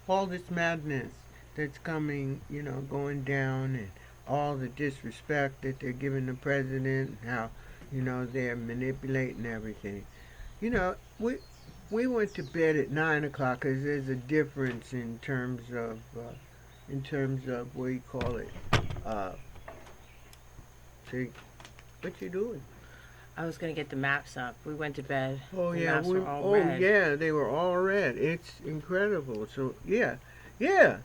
all this madness that's coming, going down, and all the disrespect that they're giving the president, and how, they're manipulating everything. You know, we went to bed at 9 o'clock because there's a difference in terms of what you call it. Uh, see, what you doing? I was gonna get the maps up. We went to bed. Oh The yeah, maps were all oh red. yeah, they were all red. It's incredible. So yeah, yeah,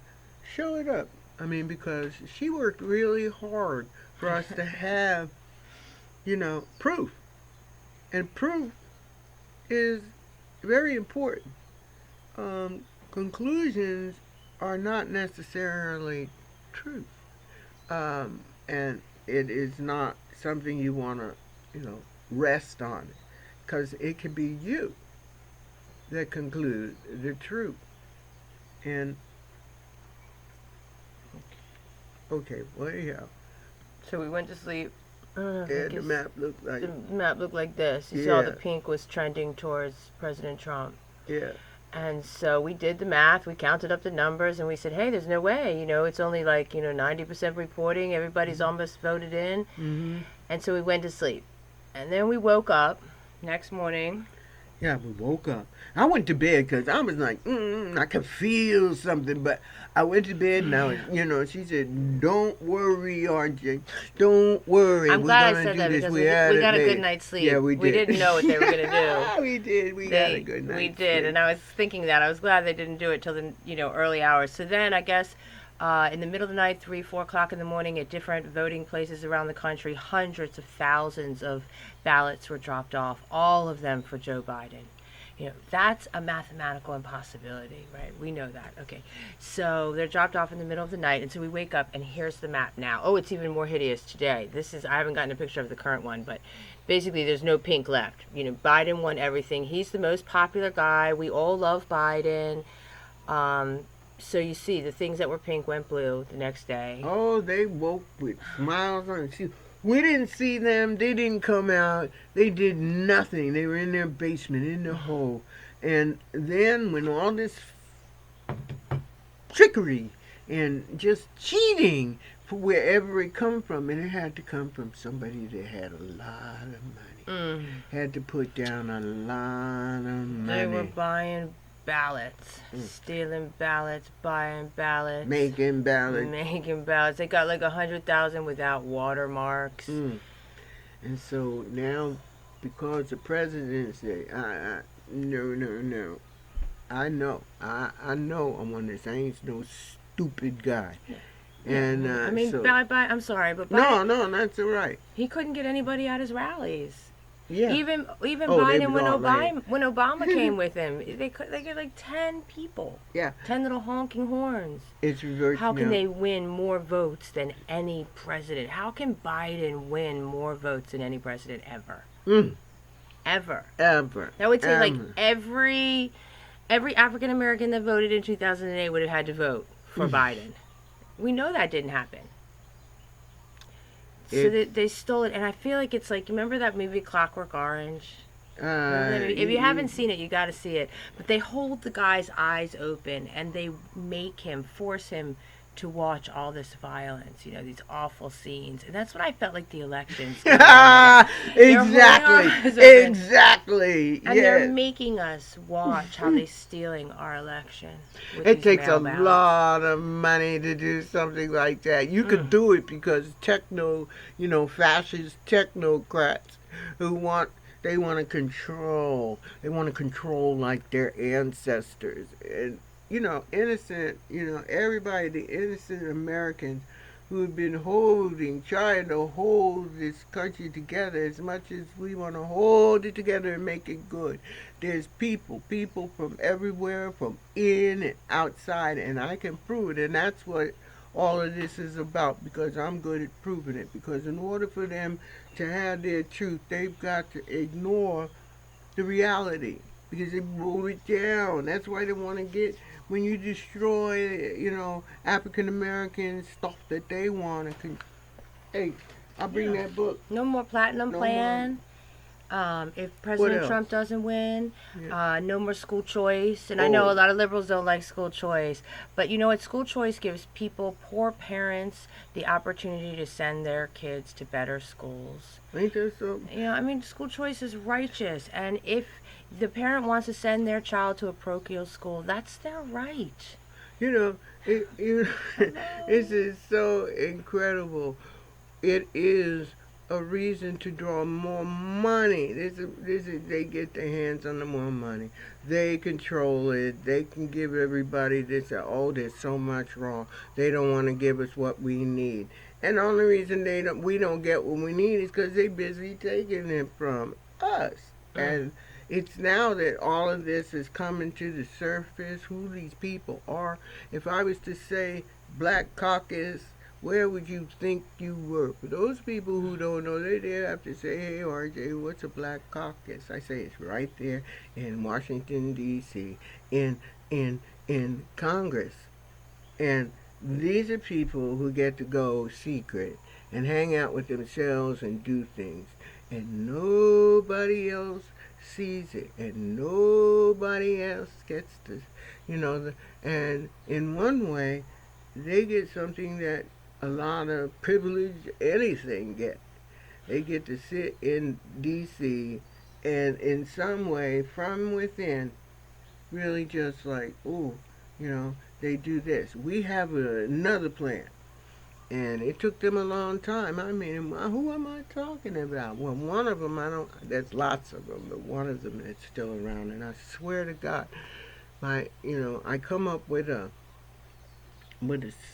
show it up. I mean, because she worked really hard for us to have, proof, and proof is very important. Conclusions are not necessarily truth, and it is not something you want to, rest on, because it can be you that conclude the truth. And okay, well, yeah, So we went to sleep. I don't know if and the map looked like, the map looked like this. You saw the yeah, pink was trending towards President Trump. yeah. And so we did the math, we counted up the numbers, and we said, hey, there's no way. It's only like, 90% reporting, everybody's almost voted in. Mm-hmm. And so we went to sleep. And then we woke up next morning. Yeah, we woke up. I went to bed because I was like, I could feel something. But I went to bed and I was, she said, don't worry, RJ. Don't worry. I'm We're glad going I to said do that this. because had we got a day. good night's sleep. Yeah, we did. We didn't know what they were going to do. We did. We got a good night. We did, and I was thinking that. I was glad they didn't do it till the early hours. So then I guess in the middle of the night, 3, 4 o'clock in the morning, at different voting places around the country, hundreds of thousands of ballots were dropped off, all of them for Joe Biden. That's a mathematical impossibility, right? We know that. Okay. So they're dropped off in the middle of the night, and so we wake up, and here's the map now. Oh, it's even more hideous today. I haven't gotten a picture of the current one, but basically there's no pink left. Biden won everything. He's the most popular guy. We all love Biden. So you see, the things that were pink went blue the next day. Oh, they woke with smiles on their faces. We didn't see them. They didn't come out. They did nothing. They were in their basement, in their hole. And then when all this trickery and just cheating for wherever it come from, and it had to come from somebody that had a lot of money. Had to put down a lot of money. They were buying ballots, stealing ballots, buying ballots, making ballots. They got like 100,000 without watermarks. And so now, because the president said, no. I know I'm one of this. I ain't no stupid guy. And I mean, so, I'm sorry, but Biden, no, that's all right. he couldn't get anybody at his rallies. Yeah. Even Oh, Biden when Obama came with him, they get like 10 people. Yeah. 10 little honking horns. It's reversed. How can now. they win more votes than any president? How can Biden win more votes than any president ever? Ever. That would say like every African American that voted in 2008 would have had to vote for Biden. We know that didn't happen. So they stole it, and I feel like it's like, remember that movie Clockwork Orange? If you haven't seen it, you got to see it. But they hold the guy's eyes open, and they force him to watch all this violence, these awful scenes. And that's what I felt like the elections. Exactly. And they're making us watch how they're stealing our election. It takes a lot of money to do something like that. You could do it because fascist technocrats who want to control. They want to control like their ancestors. And innocent, everybody, the innocent Americans who have been trying to hold this country together as much as we want to hold it together and make it good. There's people from everywhere, from in and outside, and I can prove it, and that's what all of this is about, because I'm good at proving it. Because in order for them to have their truth, they've got to ignore the reality, because they roll it down. That's why they want to get, when you destroy, African American stuff that they want to. Hey, I'll bring that book. No more platinum plan. If What President else? Trump doesn't win, Yeah. no more school choice. And I know a Oh, lot of liberals don't like school choice, but you know what? School choice gives people, poor parents, the opportunity to send their kids to better schools. ain't that something? You know, I mean, school choice is righteous, and if the parent wants to send their child to a parochial school, that's their right. You know, Hello. this is so incredible. It is a reason to draw more money. They get their hands on the more money. They control it. They can give everybody this. Oh, there's so much wrong. They don't want to give us what we need. And the only reason we don't get what we need is because they busy taking it from us. Mm. And it's now that all of this is coming to the surface, who these people are. If I was to say Black Caucus, where would you think you were? For those people who don't know, they have to say, hey, RJ, what's a Black Caucus? I say it's right there in Washington, D.C., in, in Congress. And these are people who get to go secret and hang out with themselves and do things. And nobody else sees it. And nobody else gets to, and in one way, they get something that a lot of privileged anything get. They get to sit in D.C. and in some way from within really just like, ooh, they do this. We have another plan. And it took them a long time. I mean, who am I talking about? Well, one of them, I don't, there's lots of them, but one of them is still around. And I swear to God, I come up with a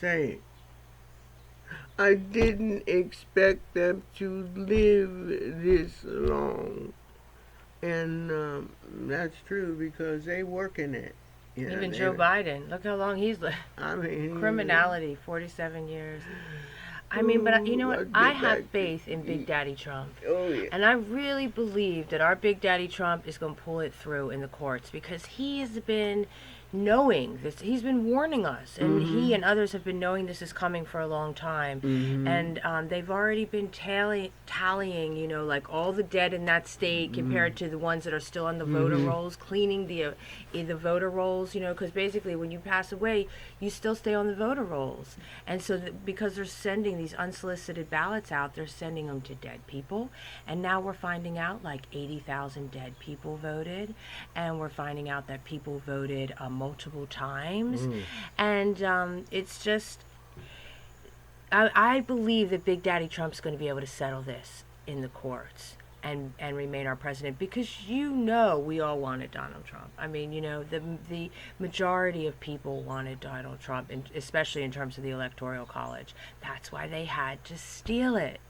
saying. I didn't expect them to live this long. And that's true because they working it. Even They, Joe Biden, look how long he's lived. I mean, Criminality, 47 years. I mean, but you know ooh, what? let's I get have back to, faith in Big Daddy Trump. oh yeah. And I really believe that our Big Daddy Trump is going to pull it through in the courts because he has been knowing this. He's been warning us, and he Mm-hmm. and others have been knowing this is coming for a long time. Mm-hmm. And they've already been tallying, like all the dead in that state Mm-hmm. compared to the ones that are still on the voter Mm-hmm. rolls, cleaning the voter rolls, because basically when you pass away, you still stay on the voter rolls. And so because they're sending these unsolicited ballots out, they're sending them to dead people. And now we're finding out like 80,000 dead people voted. And we're finding out that people voted multiple times. Mm. And it's just, I believe that Big Daddy Trump's going to be able to settle this in the courts. And remain our president because we all wanted Donald Trump. I mean, the majority of people wanted Donald Trump, and especially in terms of the Electoral College. That's why they had to steal it.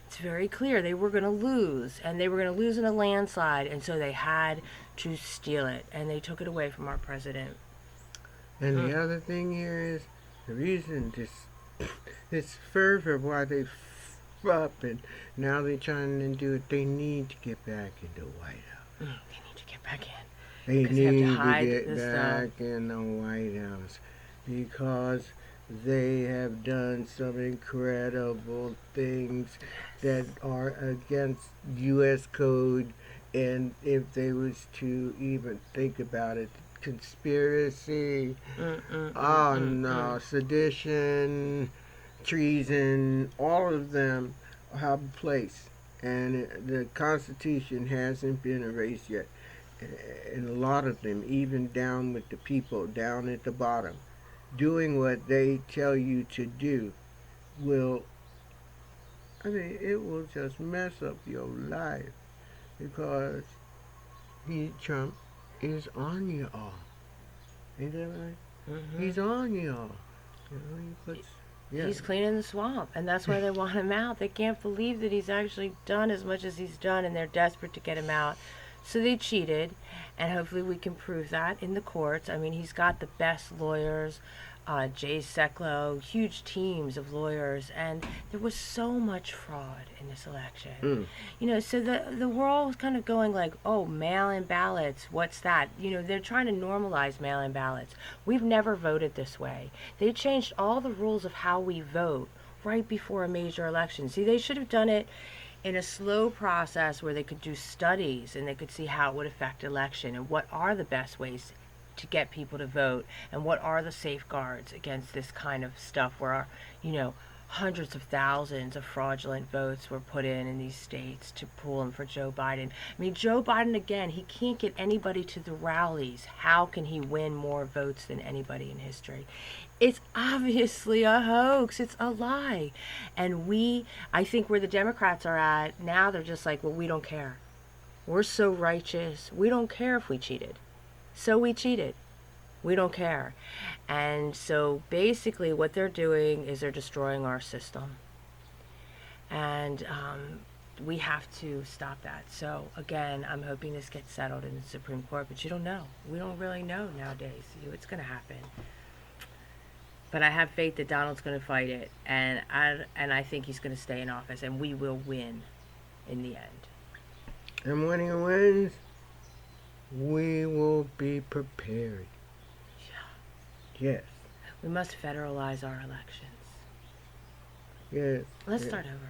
It's very clear they were going to lose, and they were going to lose in a landslide, and so they had to steal it, and they took it away from our president. And Mm. the other thing here is the reason this fervor why they up and now they're trying to do it. They need to get back in the White House. They need to get back in They because they have to need to hide get this stuff. back in the White House because they have done some incredible things that are against U.S. code. And if they was to even think about it, conspiracy, Mm, mm, mm, oh mm, mm. no, sedition, treason, all of them have a place. And the Constitution hasn't been erased yet. And a lot of them, even down with the people down at the bottom, doing what they tell you to do will, it will just mess up your life because Trump is on you all. Ain't that right? Mm-hmm. He's on y'all. He puts, yeah. He's cleaning the swamp, and that's why they want him out. They can't believe that he's actually done as much as he's done, and they're desperate to get him out. So they cheated, and hopefully we can prove that in the courts. I mean, he's got the best lawyers, Jay Sekulow, huge teams of lawyers, and there was so much fraud in this election. So the world was kind of going like, oh, mail-in ballots, what's that? They're trying to normalize mail-in ballots. We've never voted this way. They changed all the rules of how we vote right before a major election. See, they should have done it in a slow process where they could do studies and they could see how it would affect election and what are the best ways to get people to vote and what are the safeguards against this kind of stuff where, you know, hundreds of thousands of fraudulent votes were put in these states to pull him for Joe Biden. I mean, Joe Biden, again, he can't get anybody to the rallies. How can he win more votes than anybody in history? It's obviously a hoax. It's a lie. And I think where the Democrats are at now, they're just like, well, we don't care. We're so righteous. We don't care if we cheated. So we cheated. We don't care. And so basically what they're doing is they're destroying our system. And we have to stop that. So again, I'm hoping this gets settled in the Supreme Court, but you don't know. We don't really know nowadays what's going to happen. But I have faith that Donald's going to fight it, and I think he's going to stay in office, and we will win in the end. And when he wins, we will be prepared. Yes. We must federalize our elections. Yes. Let's yes. start over.